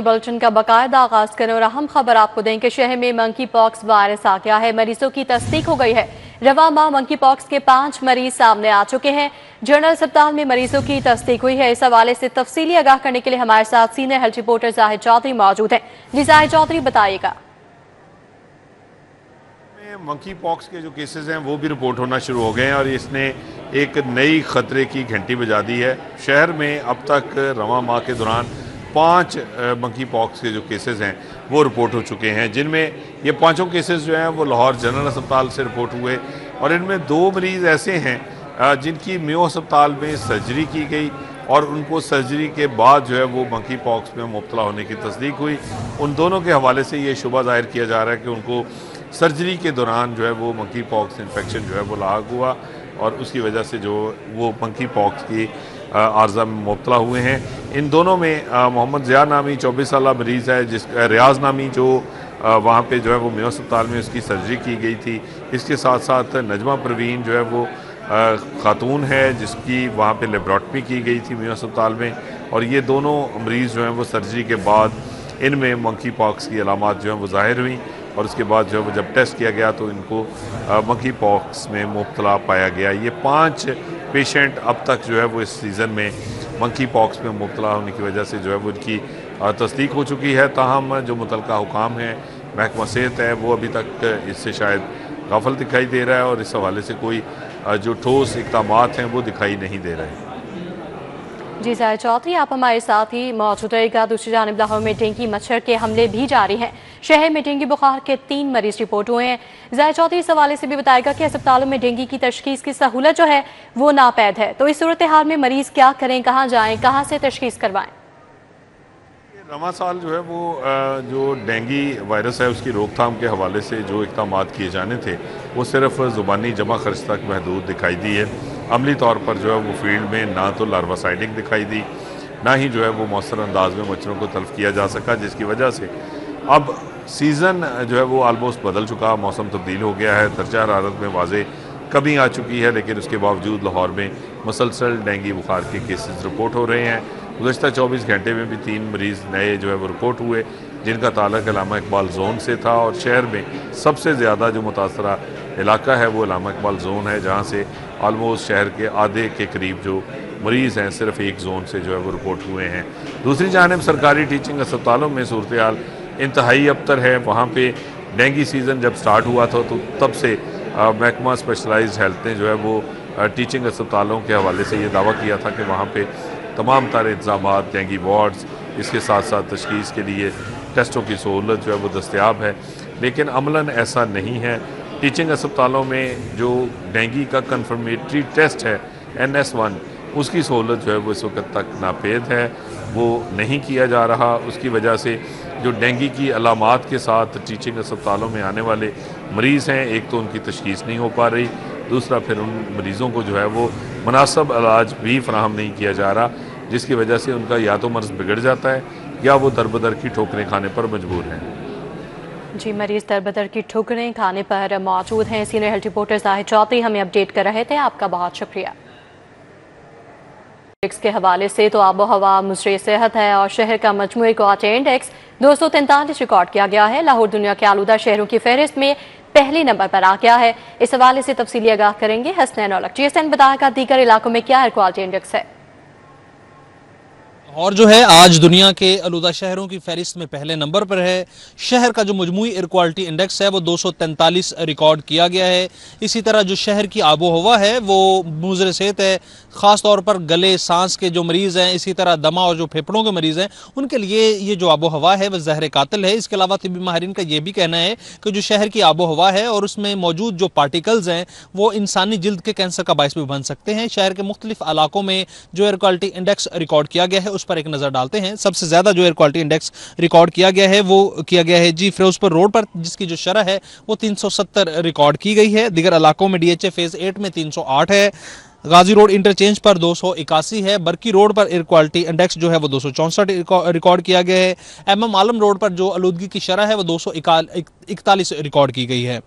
Bulletin का बाकायदा आगाज करें और अहम खबर आपको दें कि शहर में मंकी पॉक्स वायरस आ गया है। मरीजों की तस्दीक हो गई है। रवा माह मंकी पॉक्स के 5 मरीज सामने आ चुके हैं। जनरल अस्पताल में मरीजों की तस्दीक हुई है। इस हवाले से तफसीली आगाह करने के लिए हमारे साथ senior health reporter Zahid Chaudhary मौजूद हैं। जी जाहिद चौधरी, बताइएगा। मंकी पॉक्स के जो केसेस हैं वो भी रिपोर्ट होना शुरू हो गए हैं और इसने एक नई खतरे की घंटी बजा दी है। शहर में अब तक रवा माह के दौरान 5 मंकी पॉक्स के जो केसेस हैं वो रिपोर्ट हो चुके हैं, जिनमें ये पांचों केसेस जो हैं वो लाहौर जनरल अस्पताल से रिपोर्ट हुए और इनमें 2 मरीज़ ऐसे हैं जिनकी मेयो अस्पताल में सर्जरी की गई और उनको सर्जरी के बाद जो है वो मंकी पॉक्स में मुब्तला होने की तस्दीक हुई। उन दोनों के हवाले से ये शुबा जाहिर किया जा रहा है कि उनको सर्जरी के दौरान जो है वो मंकी पॉक्स इन्फेक्शन जो है वो लाग हुआ और उसकी वजह से जो वो मंकी पॉक्स की आर्जा में मुब्तला हुए हैं। इन दोनों में मोहम्मद ज़िया नामी 24 साल मरीज़ है, जिस रियाज नामी जो वहाँ पे जो है वो मेयो अस्पताल में उसकी सर्जरी की गई थी। इसके साथ साथ नजमा परवीन जो है वो खातून है जिसकी वहाँ पे लेबॉरेटरी की गई थी मेयो अस्पताल में, और ये दोनों मरीज़ जो हैं वो सर्जरी के बाद इनमें मंकी पॉक्स की अलामात जो हैं वो ज़ाहिर हुई और उसके बाद जो है वो जब टेस्ट किया गया तो इनको मंकी पॉक्स में मुब्तला पाया गया। ये 5 पेशेंट अब तक जो है वो इस सीज़न में मंकी पॉक्स में मुब्तला होने की वजह से जो है वो इनकी तस्दीक हो चुकी है। ताहम जो मुतलका हुकाम है, महकमा सेहत है, वो अभी तक इससे शायद गाफिल दिखाई दे रहा है और इस हवाले से कोई जो ठोस इक़दामात हैं वो दिखाई नहीं दे रहे हैं। जी जाहिद चौधरी, आप हमारे साथ ही मौजूद रहेगा। दूसरी जानिब लाहौर में डेंगू मच्छर के हमले भी जारी हैं। शहर में डेंगू बुखार के 3 मरीज रिपोर्ट हुए हैं। जाहिद चौधरी, इस हवाले से भी बताएगा कि अस्पतालों में डेंगू की तशखीस की सहूलत जो है वो नापैद है, तो इस सूरत हाल में मरीज क्या करें, कहाँ जाएँ, कहाँ से तशखीस करवाएं? रवा साल जो है वो जो डेंगू वायरस है उसकी रोकथाम के हवाले से जो इक़दामात किए जाने थे वो सिर्फ ज़ुबानी जमा खर्च तक महदूद दिखाई दी है। अमली तौर पर जो है वो फील्ड में ना तो लार्वासाइडिंग दिखाई दी, ना ही जो है वो मौसर अंदाज में मच्छरों को तल्फ किया जा सका, जिसकी वजह से अब सीज़न जो है वो आलमोस्ट बदल चुका, मौसम तब्दील हो गया है, दर्जा हरारत में वाज़े कमी आ चुकी है, लेकिन उसके बावजूद लाहौर में मुसलसल डेंगू बुखार के केसेस रिपोर्ट हो रहे हैं। गुज़श्ता 24 घंटे में भी 3 मरीज़ नए जो है वो रिपोर्ट हुए, जिनका ताल्लुक अल्लामा इकबाल जोन से था और शहर में सबसे ज़्यादा जो मुतासरा इलाका है वो अल्लामा इकबाल जोन है, जहाँ से आलमोस्ट शहर के आधे के करीब जो मरीज़ हैं सिर्फ एक जोन से जो है वो रिपोर्ट हुए हैं। दूसरी जानिब सरकारी टीचिंग अस्पतालों में सूरत हाल इंतहाई अबतर है। वहाँ पे डेंगू सीज़न जब स्टार्ट हुआ था तो तब से महकमा स्पेशलाइज्ड हेल्थ ने जो है वो टीचिंग अस्पतालों के हवाले से ये दावा किया था कि वहाँ पे तमाम तारे इंतज़ामात, डेंगू वार्ड्स, इसके साथ साथ तशख़ीस के लिए टेस्टों की सहूलत जो है वो दस्तयाब है, लेकिन अमलन ऐसा नहीं है। टीचिंग अस्पतालों में जो डेंगू का कन्फर्मेटरी टेस्ट है NS1, उसकी सहूलत जो है वो इस वक्त तक नापेद है, वो नहीं किया जा रहा। उसकी वजह से जो डेंगू की अलामात के साथ टीचिंग अस्पतालों में आने वाले मरीज़ हैं, एक तो उनकी तशख़ीस नहीं हो पा रही, दूसरा फिर उन मरीज़ों को जो है वो मुनासिब इलाज भी फराहम नहीं किया जा रहा, जिसकी वजह से उनका या तो मर्ज़ बिगड़ जाता है या वो दरबदर की ठोकरें खाने पर मजबूर हैं। जी, मरीज दरबदर की ठोकरें खाने पर मौजूद हैं। Senior health reporter Zahid Chaudhary हमें अपडेट कर रहे थे, आपका बहुत शुक्रिया। के हवाले से तो आबो हवा मुजरे सेहत है और शहर का मजमूई क्वालिटी इंडेक्स 243 रिकॉर्ड किया गया है। लाहौर दुनिया के आलूदा शहरों की फहरिस्त में पहले नंबर पर आ गया है। इस हवाले से तफसीली आगाह करेंगे हसनैन औलख। जी हसनैन, बताएगा दीगर इलाकों में क्या एयर क्वालिटी इंडेक्स है? और जो है आज दुनिया के आलूदा शहरों की फहरिस्त में पहले नंबर पर है। शहर का जो मजमूई एयर क्वालिटी इंडेक्स है वो 243 रिकॉर्ड किया गया है। इसी तरह जो शहर की आबो हवा है वो मुज़र सेहत है, ख़ास तौर पर गले सांस के जो मरीज़ हैं, इसी तरह दमा और जो फेफड़ों के मरीज़ हैं, उनके लिए ये जो आबो हवा है वह ज़हर कातिल है। इसके अलावा तिब्बी माहिरीन का ये भी कहना है कि जो शहर की आबो हवा है और उसमें मौजूद जो पार्टिकल्स हैं वो इंसानी जिल्द के कैंसर का बायस भी बन सकते हैं। शहर के मुख्तलिफ इलाकों में जो एयर क्वालिटी इंडेक्स रिकॉर्ड किया गया है उस पर एक नज़र डालते हैं। सबसे ज़्यादा जो एयर क्वालिटी इंडेक्स रिकॉर्ड किया गया है वो किया गया है जी फिरोजपुर रोड पर, जिसकी जो शरह है वो 370 रिकॉर्ड की गई है। दीगर इलाकों में DHA फेज़ 8 में 308 है। गाजी रोड इंटरचेंज पर 281 है। बरकी रोड पर एयर क्वालिटी इंडेक्स जो है वो 264 रिकॉर्ड किया गया है। MM आलम रोड पर जो आलूदगी की शरह है वो 241 रिकॉर्ड की गई है।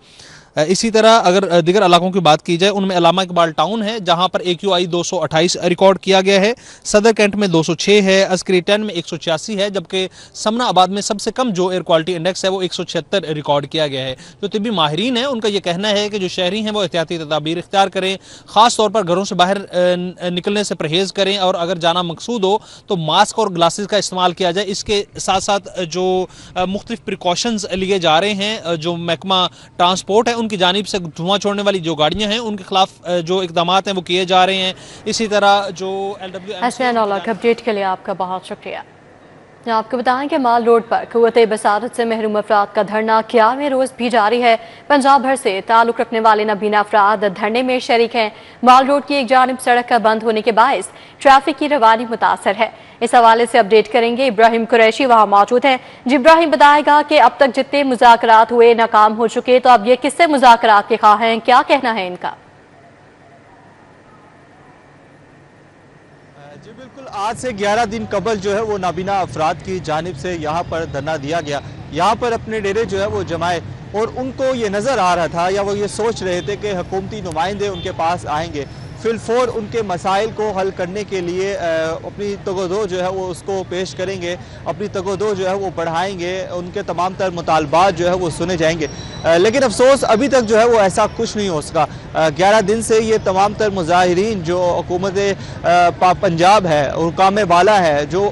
इसी तरह अगर दीगर इलाकों की बात की जाए, उनमें अल्लामा इकबाल टाउन है जहां पर AQI 228 रिकॉर्ड किया गया है, सदर कैंट में 206 है, अस्करी 10 में 186 है, जबकि समनाबाद में सबसे कम जो एयर क्वालिटी इंडेक्स है वो 176 रिकॉर्ड किया गया है। जो तिब्बी माहिरीन है उनका यह कहना है कि जो शहरी हैं वो एहतियाती तदाबीर इख्तियार करें, ख़ास तौर पर घरों से बाहर निकलने से परहेज़ करें, और अगर जाना मकसूद हो तो मास्क और ग्लासेस का इस्तेमाल किया जाए। इसके साथ साथ जो मुख्तलिफ प्रिकॉशंस लिए जा रहे हैं, जो महकमा ट्रांसपोर्ट है उनकी जानिब से धुआं छोड़ने वाली जो गाड़ियां हैं उनके खिलाफ जो इकदाम हैं वो किए जा रहे हैं। इसी तरह जो LWM अपडेट के लिए आपका बहुत शुक्रिया। आपको बताएं कि माल रोड पर कुव्वते बसारत से महरूम अफराद का धरना 11वें रोज भी जारी है। पंजाब भर से ताल्लुक रखने वाले नबीना अफराद धरने में शरीक हैं। माल रोड की एक जानिब सड़क का बंद होने के बायस ट्रैफिक की रवानी मुतासर है। इस हवाले से अपडेट करेंगे, इब्राहिम कुरैशी वहाँ मौजूद हैं। जी इब्राहिम, बताएगा कि अब तक जितने मुज़ाकरात हुए नाकाम हो चुके, तो अब ये किससे मुज़ाकरात के ख्वाह हैं, क्या कहना है इनका? जी बिल्कुल, आज से 11 दिन कबल जो है वो नाबीना अफराद की जानिब से यहाँ पर धरना दिया गया। यहाँ पर अपने डेरे जो है वो जमाए और उनको ये नज़र आ रहा था या वो ये सोच रहे थे कि हुकूमती नुमाइंदे उनके पास आएंगे, फिलफौर उनके मसाइल को हल करने के लिए अपनी तगोदो जो है वो उसको पेश करेंगे, अपनी तगोदो जो है वो बढ़ाएंगे, उनके तमाम तर मुतालबात जो है वो सुने जाएंगे। लेकिन अफसोस अभी तक जो है वो ऐसा कुछ नहीं हो सका। 11 दिन से ये तमाम तर मुजाहिरीन जो हुकूमत पंजाब है, हुकाम वाला है, जो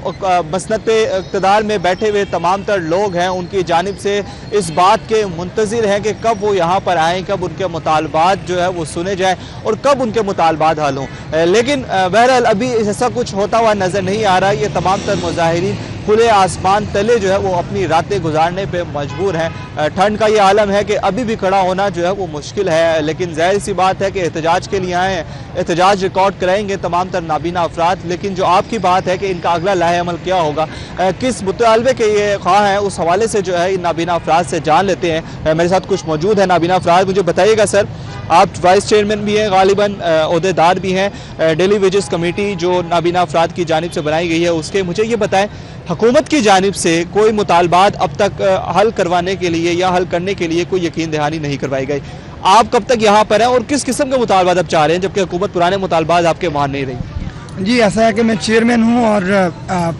मसनद इक़्तिदार में बैठे हुए तमाम तर लोग हैं, उनकी जानिब से इस बात के मुंतज़िर हैं कि कब वो यहाँ पर आएँ, कब उनके मुतालबात जो है वो सुने जाएँ और कब उनके मुतालबात हल हों। लेकिन बहरहाल अभी ऐसा कुछ होता हुआ नज़र नहीं आ रहा। ये तमाम तर मुजाहिरीन खुले आसमान तले जो है वो अपनी रातें गुजारने पे मजबूर हैं। ठंड का ये आलम है कि अभी भी खड़ा होना जो है वो मुश्किल है, लेकिन जाहिर सी बात है कि एहतजाज के लिए आए हैं, एहतजाज रिकॉर्ड कराएंगे तमाम तर नाबीना अफराद। लेकिन जो आपकी बात है कि इनका अगला लाहे अमल क्या होगा, किस मुतालबे के ये ख्वाह हैं, उस हवाले से जो है इन नाबीना अफराद से जान लेते हैं। मेरे साथ कुछ मौजूद है नाबीना अफराद। मुझे बताइएगा सर, आप वाइस चेयरमैन भी हैं, गालिबन ओहदेदार भी हैं डेली वेजेस कमेटी जो नाबीना अफराद की जानिब से बनाई गई है उसके, मुझे ये बताएं हुकूमत की जानिब से कोई मुतालबात अब तक हल करवाने के लिए या हल करने के लिए कोई यकीन दहानी नहीं करवाई गई। आप कब तक यहाँ पर हैं और किस किस्म के मुतालबात आप चाह रहे हैं, जबकि हुकूमत पुराने मुतालबात आपके मान नहीं रही? जी ऐसा है कि मैं चेयरमैन हूँ और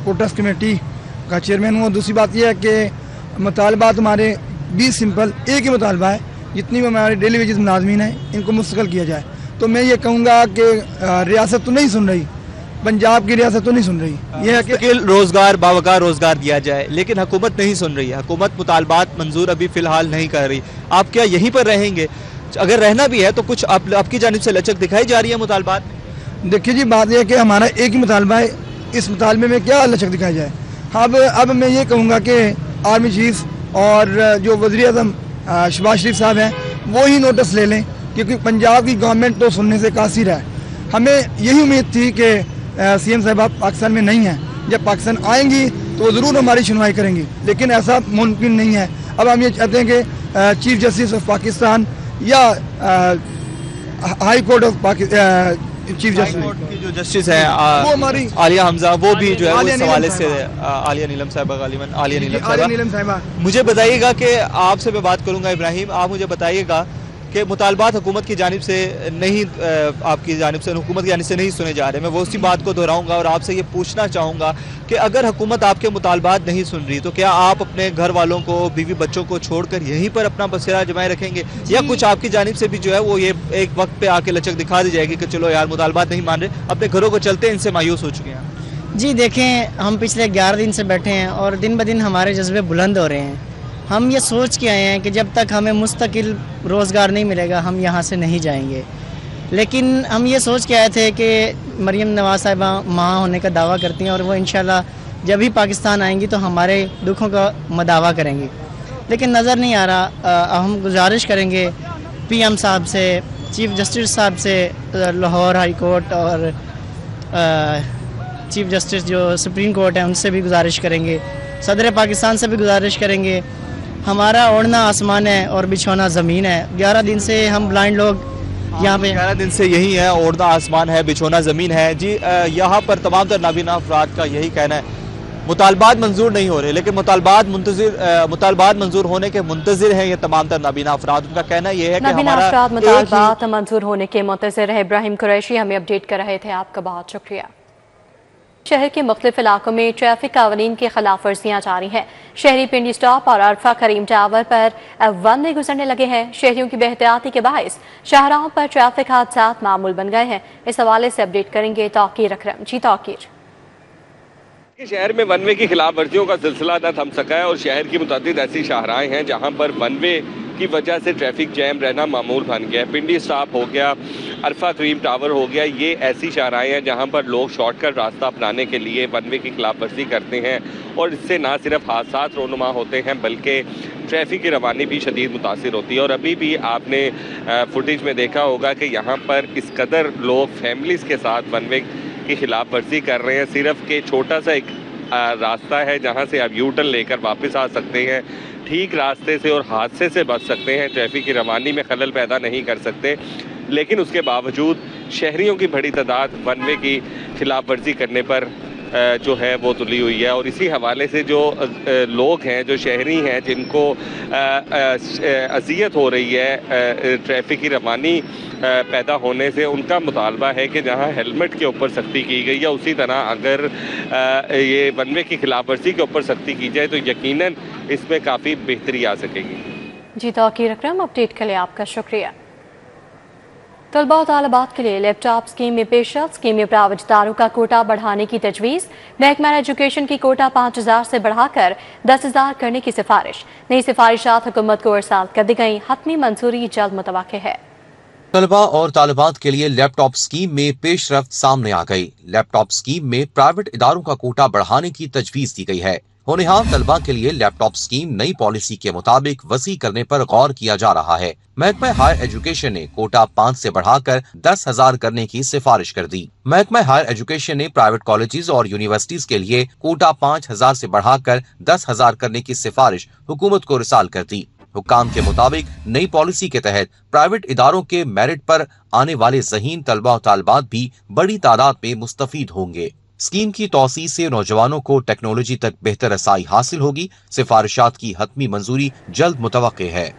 प्रोटेस्ट कमेटी का चेयरमैन हूँ। दूसरी बात यह है कि मुतालबात हमारे 20 सिंपल एक ही मुतालबा है, जितनी भी हमारे डेली वेजेस मुलाजमीन हैं इनको मुस्तकिल किया जाए। तो मैं ये कहूँगा कि रियासत तो नहीं सुन रही, पंजाब की रियासत तो नहीं सुन रही, यह है कि रोजगार बावकार रोजगार दिया जाए, लेकिन हुकूमत नहीं सुन रही है। हुकूमत मुतालबात मंजूर अभी फिलहाल नहीं कर रही। आप क्या यहीं पर रहेंगे? अगर रहना भी है तो कुछ आपकी जानिब से लचक दिखाई जा रही है मुतालबात? देखिए जी, बात यह है कि हमारा एक ही मुतालबा है, इस मुतालबे में क्या लचक दिखाई जाए। अब मैं ये कहूँगा कि आर्मी चीफ और जो वज़ीर-ए-आज़म शहबाज शरीफ साहब हैं वो ही नोटिस ले लें, क्योंकि पंजाब की गवर्नमेंट तो सुनने से कासिर है। हमें यही उम्मीद थी कि CM साहबा पाकिस्तान में नहीं है, जब पाकिस्तान आएंगी तो ज़रूर हमारी सुनवाई करेंगी, लेकिन ऐसा मुमकिन नहीं है। अब हम ये चाहते हैं कि चीफ जस्टिस ऑफ पाकिस्तान या high court of chief justice की जो जस्टिस है वो हमारी आलिया हमजा, वो भी जो है इस हवाले से आलिया नीलम साहिबा, गालिबन आलिया नीलम साहिबा। मुझे बताइएगा कि आपसे मैं बात करूंगा इब्राहिम, आप मुझे बताइएगा कि मुतालबात हुकूमत की जानिब से नहीं, आपकी जानिब से हुकूमत की जानिब से नहीं सुने जा रहे। मैं वो उसी बात को दोहराऊंगा और आपसे ये पूछना चाहूँगा कि अगर हुकूमत आपके मुतालबात नहीं सुन रही तो क्या आप अपने घर वालों को, बीवी बच्चों को छोड़कर यहीं पर अपना बसेरा जमाए रखेंगे, या कुछ आपकी जानिब से भी जो है वो ये एक वक्त पे आके लचक दिखा दी जाएगी कि चलो यार मुतालबात नहीं मान रहे, अपने घरों को चलते इनसे मायूस हो चुके हैं? जी देखें, हम पिछले 11 दिन से बैठे हैं और दिन ब दिन हमारे जज्बे बुलंद हो रहे हैं। हम ये सोच के आए हैं कि जब तक हमें मुस्तकिल रोज़गार नहीं मिलेगा हम यहाँ से नहीं जाएंगे। लेकिन हम ये सोच के आए थे कि मरीम नवाज साहिबा माँ होने का दावा करती हैं और वो इंशाल्लाह जब भी पाकिस्तान आएंगी तो हमारे दुखों का मदावा करेंगी, लेकिन नज़र नहीं आ रहा। हम गुजारिश करेंगे PM साहब से, चीफ जस्टिस साहब से लाहौर हाई कोर्ट और चीफ जस्टिस जो सुप्रीम कोर्ट है उनसे भी गुजारिश करेंगे, सदर पाकिस्तान से भी गुजारिश करेंगे। हमारा ओढ़ना आसमान है और बिछौना ज़मीन है। 11 दिन से हम ब्लाइंड लोग यहाँ पे 11 दिन से यही है, ओढ़ना आसमान है बिछौना ज़मीन है। जी यहाँ पर तमाम तर नाबीना अफराद का यही कहना है। मुतालबात मंजूर नहीं हो रहे, लेकिन मुतालबात मंजूर होने के मुंतजिर हैं ये तमाम तर नाबीना अफराद। उनका कहना यह है कि हमारा मुतालबात मंजूर होने के मुंतजिर है। इब्राहिम कुरैशी हमें अपडेट कर रहे थे, आपका बहुत शुक्रिया। शहर के मुख्तलिफ इलाकों में ट्रैफिक कानून की खिलाफ वर्जियाँ जारी हैं। शहरी पिंडी स्टॉप और अरफा करीम टावर पर वन में गुजरने लगे हैं। शहरियों की बेहतियाती के बायस शाहराहों पर ट्रैफिक हादसा मामूल बन गए हैं। इस हवाले से अपडेट करेंगे तौकीर अकरम। जी तौकीर। शहर में वन वे की खिलाफ वर्जियों का सिलसिला न थम सका है और शहर की मुतअद्दिद ऐसी शाहराएं हैं जहां पर वन वे की वजह से ट्रैफिक जैम रहना मामूल बन गया है। पिंडी स्टॉप हो गया, अरफा करीम टावर हो गया, ये ऐसी शाहराएं हैं जहां पर लोग शॉर्टकट रास्ता अपनाने के लिए वन वे की खिलाफ वर्जी करते हैं और इससे ना सिर्फ हादसा रोनुमा होते हैं बल्कि ट्रैफिक की रवानी भी शदीद मुतासिर होती है। और अभी भी आपने फुटेज में देखा होगा कि यहाँ पर इस कदर लोग फैमिलीज़ के साथ वन वे की खिलाफ वर्जी कर रहे हैं। सिर्फ के छोटा सा एक रास्ता है जहां से आप यू टर्न लेकर वापस आ सकते हैं, ठीक रास्ते से और हादसे से बच सकते हैं, ट्रैफिक की रवानी में खलल पैदा नहीं कर सकते। लेकिन उसके बावजूद शहरियों की बड़ी तादाद वन वे की खिलाफ वर्जी करने पर जो है वो तुली हुई है। और इसी हवाले से जो लोग हैं, जो शहरी हैं जिनको अजियत हो रही है ट्रैफिक की रवानी पैदा होने से, उनका मुतालबा है कि जहां हेलमेट के ऊपर सख्ती की गई है उसी तरह अगर ये वन वे की खिलाफ वर्जी के ऊपर सख्ती की जाए तो यकीनन इसमें काफ़ी बेहतरी आ सकेगी। जी तौकीर अकरम, अपडेट के लिए आपका शुक्रिया। तलबा और तालिबात के लिए लैपटॉप स्कीम में पेशरफ। स्कीम में प्राइवेट इदारों का कोटा बढ़ाने की तजवीज़। महकमा एजुकेशन की कोटा 5000 से बढ़ाकर 10,000 करने की सिफारिश। नई सिफारिशात हुकूमत को इरसाल कर दी गई। हतमी मंजूरी जल्द मुतवक्किल है। तलबा और तालिबात के लिए लैपटॉप स्कीम में पेशरफ्त सामने आ गई। लैपटॉप स्कीम में प्राइवेट इदारों का कोटा बढ़ाने की तजवीज़ दी गई है। होनहार तलबा के लिए लैपटॉप स्कीम नई पॉलिसी के मुताबिक वसी करने पर गौर किया जा रहा है। महकमा हायर एजुकेशन ने कोटा 5 से बढ़ाकर 10,000 करने की सिफारिश कर दी। महकमा हायर एजुकेशन ने प्राइवेट कॉलेजेस और यूनिवर्सिटीज के लिए कोटा 5,000 से बढ़ाकर 10,000 करने की सिफारिश हुकूमत को रिसाल कर दी। हुक्काम के मुताबिक नई पॉलिसी के तहत प्राइवेट इदारों के मेरिट पर आने वाले ज़हीन तलबा और तालिबात भी बड़ी तादाद में मुस्तफीद होंगे। स्कीम की तौसीह से नौजवानों को टेक्नोलॉजी तक बेहतर रसाई हासिल होगी। सिफारिशात की हतमी मंजूरी जल्द मुतवक्किल है।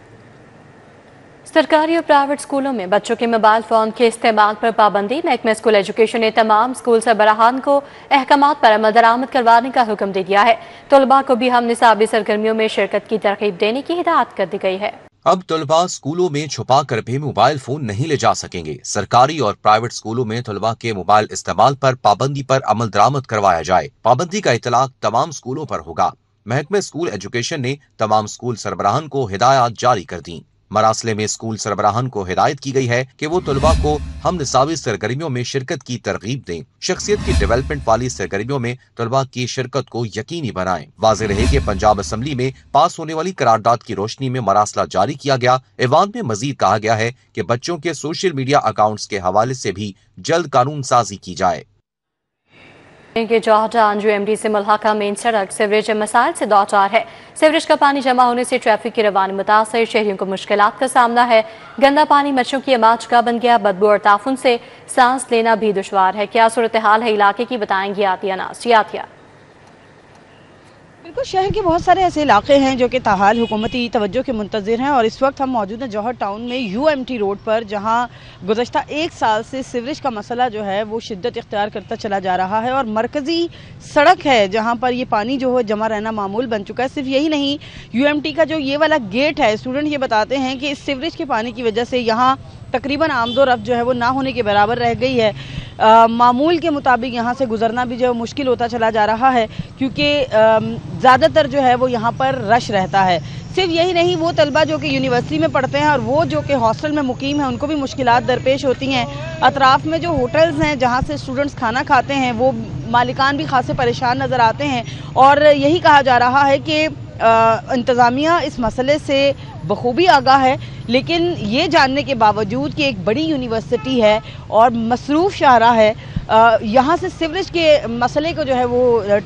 सरकारी और प्राइवेट स्कूलों में बच्चों के मोबाइल फोन के इस्तेमाल पर पाबंदी। महकमा स्कूल एजुकेशन ने तमाम स्कूल सरबराहान को अहकामात पर अमल दरामद करवाने का हुक्म दे दिया है। तलबा को भी हम निसाबी सरगर्मियों में शिरकत की तरगीब देने की हिदायत कर दी गई है। अब तलबा स्कूलों में छुपा कर भी मोबाइल फोन नहीं ले जा सकेंगे। सरकारी और प्राइवेट स्कूलों में तलबा के मोबाइल इस्तेमाल पर पाबंदी पर अमल दरामद करवाया जाए। पाबंदी का इतलाक तमाम स्कूलों पर होगा। महकमा स्कूल एजुकेशन ने तमाम स्कूल सरबराहान को हिदायत जारी कर दी। मरासले में स्कूल सरबराहान को हिदायत की गई है कि वो तलबा को हम निसाबी सरगर्मियों में शिरकत की तरगीब दें। शख्सियत की डेवलपमेंट वाली सरगर्मियों में तलबा की शिरकत को यकीनी बनाएं। वाज़ेह रहे कि पंजाब असम्बली में पास होने वाली करारदाद की रोशनी में मरासला जारी किया गया। ऐवान में मजीद कहा गया है कि बच्चों के सोशल मीडिया अकाउंट्स के हवाले से भी जल्द कानून साजी की जाए। के जोहटा अंजू एमडी से मुल्हका मेन सड़क सीवरेज मसाइल से दो चार है। सीवरेज का पानी जमा होने से ट्रैफिक की रवानी मुतासर, शहरियों को मुश्किलात का सामना है। गंदा पानी मच्छरों की अमाज का बन गया। बदबू और ताफुन से सांस लेना भी दुश्वार है। क्या सूरत हाल है इलाके की, बताएंगी आतिया नाज। आतिया, बिल्कुल, शहर के बहुत सारे ऐसे इलाके हैं जो कि ताहाल हुकूमती तवज्जो के मुंतज़िर हैं और इस वक्त हम मौजूद हैं जौहर टाउन में UMT रोड पर, जहां गुज़श्ता 1 साल से सीवरेज का मसला जो है वो शिद्दत इख्तियार करता चला जा रहा है और मरकज़ी सड़क है जहां पर ये पानी जो है जमा रहना मामूल बन चुका है। सिर्फ यही नहीं, UMT का जो ये वाला गेट है, स्टूडेंट ये बताते हैं कि इस सीवरेज के पानी की वजह से यहाँ तकरीबन आमदोरफ्त जो है वो ना होने के बराबर रह गई है। मामूल के मुताबिक यहाँ से गुजरना भी जो है मुश्किल होता चला जा रहा है क्योंकि ज़्यादातर जो है वो यहाँ पर रश रहता है। सिर्फ यही नहीं, वो तलबा जो कि यूनिवर्सिटी में पढ़ते हैं और वो जो कि हॉस्टल में मुकीम हैं उनको भी मुश्किलात दरपेश होती हैं। अतराफ़ में जो होटल्स हैं जहाँ से स्टूडेंट्स खाना खाते हैं वो मालिकान भी खासे परेशान नज़र आते हैं और यही कहा जा रहा है कि इंतज़ामिया इस मसले से बखूबी आगाह है, लेकिन ये जानने के बावजूद कि एक बड़ी यूनिवर्सिटी है और मसरूफ़ शाहरा है, यहाँ से सीवरेज के मसले को जो है वो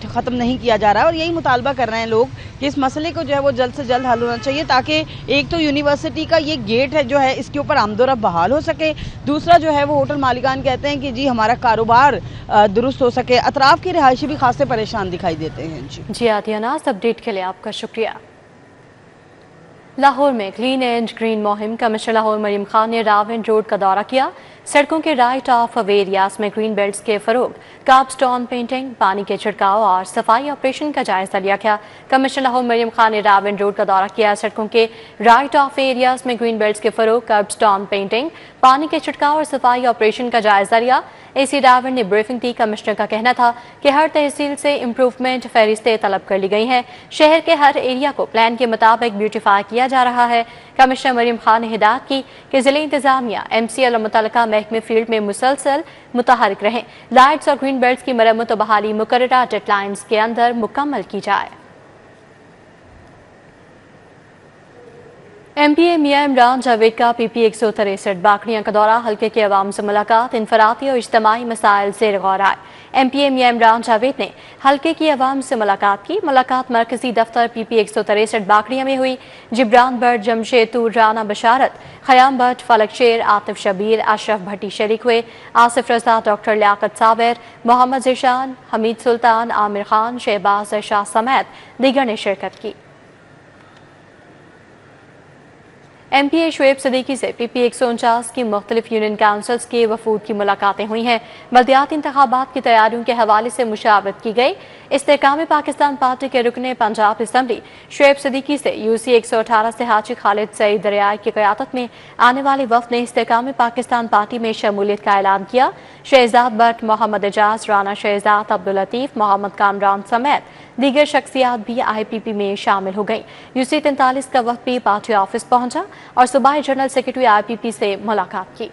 ख़त्म नहीं किया जा रहा है और यही मुतालबा कर रहे हैं लोग कि इस मसले को जो है वो जल्द से जल्द हल होना चाहिए, ताकि एक तो यूनिवर्सिटी का ये गेट है जो है इसके ऊपर आमदोरफ्त बहाल हो सके, दूसरा जो है वो होटल मालिकान कहते हैं कि जी हमारा कारोबार दुरुस्त हो सके। अतराफ के रहायशी भी खासे परेशान दिखाई देते हैं। जी आदियाना, अपडेट के लिए आपका शुक्रिया। लाहौर में क्लीन एंड ग्रीन मुहिम, कमिश्नर लाहौर मरियम खान ने रावल रोड का दौरा किया। सड़कों के राइट ऑफ वे एरियाज में ग्रीन बेल्ट्स के फरोग, कार्बस्टोन पेंटिंग, पानी के छिड़काव और सफाई ऑपरेशन का जायजा लिया गया। कमिश्नर लाहौर मरियम खान ने रावल रोड का दौरा किया। सड़कों के राइट ऑफ वे एरियाज में ग्रीन बेल्ट्स के फरोग, कार्बस्टोन पेंटिंग, पानी के छिड़काव और सफाई ऑपरेशन का जायजा लिया। एसी रावल ने ब्रीफिंग दी। कमिश्नर का कहना था कि हर तहसील से इम्प्रूवमेंट फहरिस्तें तलब कर ली गई हैं। शहर के हर एरिया को प्लान के मुताबिक ब्यूटिफाई किया जा रहा है। कमिश्नर मरियम खान ने हिदायत की कि जिले इंतजामिया, MCL और मुतल्लिका महकमे फील्ड में मुसलसल मुतहरिक रहें। लाइट्स और ग्रीन बेल्ट्स की मरम्मत और बहाली मुकर्ररा डेडलाइंस के अंदर मुकम्मल की जाए। MPA मियां इमरान जावेद का PP 163 बाकड़ियां का दौरा, हल्के के अवाम से मुलाकात, इनफरादी और इज्तमाई मसाइल से गौर आए। MPA मियां इमरान जावेद ने हल्के की अवाम से मुलाकात की। मुलाकात मरकजी दफ्तर PP 163 बाकड़ियां में हुई। जिब्रान भट्ट, जमशेदपुर, राना बशारत, खयाम भट्ट, फलक शेर, आतिफ शबीर, अशरफ भट्टी शरीक हुए। आसिफ रजा, डॉक्टर लियाकत साबिर, मोहम्मद जिशान, हमीद सुल्तान, आमिर खान, शहबाज शाह समेत दीगर ने शिरकत की। MPA शुएब सदीकी से PP 149 की मुख्तलिफ यूनियन काउंसिल्स के वफूद की मुलाकातें हुई हैं। बल्दियाती इंतखाबात की तैयारियों के हवाले से मुशावरत की गई। इस्तेहकाम पाकिस्तान पार्टी के रुकने पंजाब असम्बली शुएब सदीकी से UC 118 से हाजी खालिद सईद दरियाई की क़यादत में आने वाले वफ़द ने इस्तेहकाम पाकिस्तान पार्टी में शमूलियत का ऐलान किया। शहजाद भट्ट, मोहम्मद एजाज, राना शहजाद, अब्दुल लतीफ़, मोहम्मद कामरान समेत दीगर शख्सियात भी IPP में शामिल हो गई। UC 43 का वफ़द भी पार्टी ऑफिस पहुंचा और सूबाई जनरल सेक्रेटरी IPP से मुलाकात की।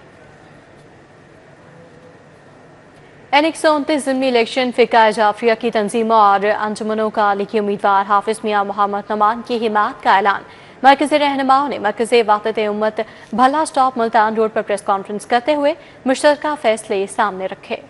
N129 ज़िमनी इलेक्शन फ़िक़ा जाफरिया की तंजीमों और अंजुमनों का लिखी उम्मीदवार हाफिज मियां मोहम्मद नमान की हिमायत का ऐलान। मरकज़ी रहनुमाओं ने मरकज़ी वाक़िअत उम्मत भला स्टॉप मुल्तान रोड पर प्रेस कॉन्फ्रेंस करते हुए मुश्तरका फैसले सामने रखे।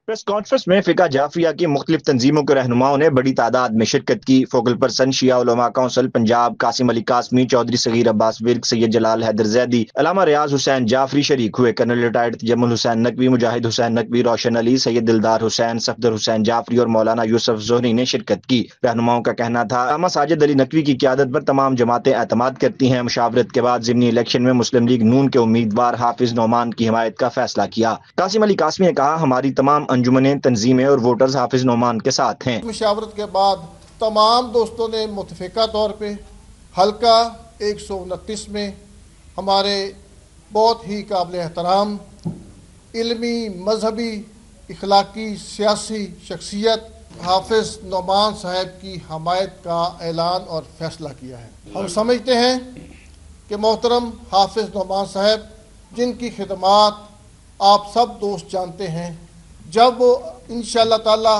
प्रेस कॉन्फ्रेंस में फ़िक़ा जाफरिया की मुख्तलिफ तंजीमों के रहनुमाओं ने बड़ी तादाद में शिरकत की। फोकल पर्सन शिया उलमा काउंसिल पंजाब कासिम अली कासमी, चौधरी सगीर अब्बास विर्क, सैयद जलाल हैदर जैदी, अलामा रियाज हुसैन जाफरी शरीक हुए। कर्नल रिटायर्ड तजम्मुल हुसैन नकवी, मुजाहिद हुसैन नकवी, रोशन अली, सैयद दिलदार हुसैन, सफदर हुसैन जाफरी और मौलाना यूसुफ जोहरी ने शिरकत की। रहनुमाओं का कहना था अलामा साजिद अली नकवी की क़यादत पर तमाम जमातें एतमाद करती हैं। मुशावरत के बाद ज़िमनी इलेक्शन में मुस्लिम लीग नून के उम्मीदवार हाफिज नोमान की हिमायत का फैसला किया। कासिम अली कासमी ने कहा हमारी तमाम अंजुमनें, तंजीमें और वोटर्स हाफिज नोमान के साथ हैं। मुशावरत के बाद तमाम दोस्तों ने मुतफ़िका तौर पे हल्का 129 में हमारे बहुत ही काबिल एहतराम इल्मी, मजहबी, इखलाकी, सियासी शख्सियत हाफिज नोमान साहब की हमायत का ऐलान और फैसला किया है। हम समझते हैं कि मोहतरम हाफिज नोमान साहब, जिनकी खिदमात आप सब दोस्त जानते हैं, जब वो इंशाअल्लाह ताला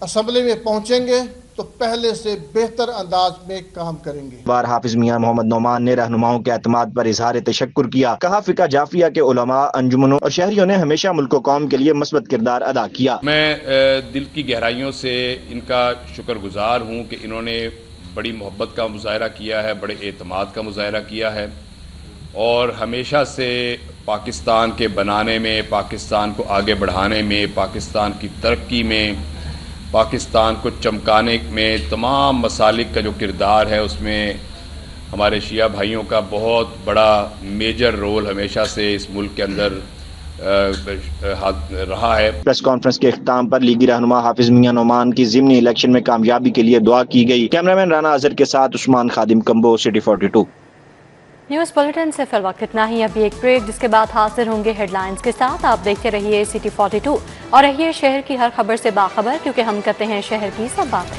असम्बली में पहुंचेंगे तो पहले से बेहतर अंदाज में काम करेंगे। बार हाफिज मियां मोहम्मद नोमान ने रहनुमाओं के एतमाद पर इजहार तशक्कुर किया। कहा फ़िक़ा जाफरिया के उलमा, अंजुमनों और शहरियों ने हमेशा मुल्क कौम के लिए मस्बत किरदार अदा किया। मैं दिल की गहराइयों से इनका शुक्रगुजार हूँ कि इन्होंने बड़ी मोहब्बत का मुजाहरा किया है, बड़े एतमाद का मुजाहरा किया है और हमेशा से पाकिस्तान के बनाने में, पाकिस्तान को आगे बढ़ाने में, पाकिस्तान की तरक्की में, पाकिस्तान को चमकाने में तमाम मसालिक का जो किरदार है उसमें हमारे शिया भाइयों का बहुत बड़ा मेजर रोल हमेशा से इस मुल्क के अंदर रहा है। प्रेस कॉन्फ्रेंस के इख्तिताम पर लीगी रहनुमा हाफिज मियां नोमान की ज़िमनी इलेक्शन में कामयाबी के लिए दुआ की गई। कैमरामैन राना अजहर के साथ उस्मान खादिम, कंबो, सिटी 42। न्यूज़ बुलेटिन से फिल वक्त इतना ही। अभी एक ब्रेक, जिसके बाद हाजिर होंगे हेडलाइंस के साथ। आप देखते रहिए सिटी 42 और रहिए शहर की हर खबर से बाखबर, क्योंकि हम करते हैं शहर की सब बातें।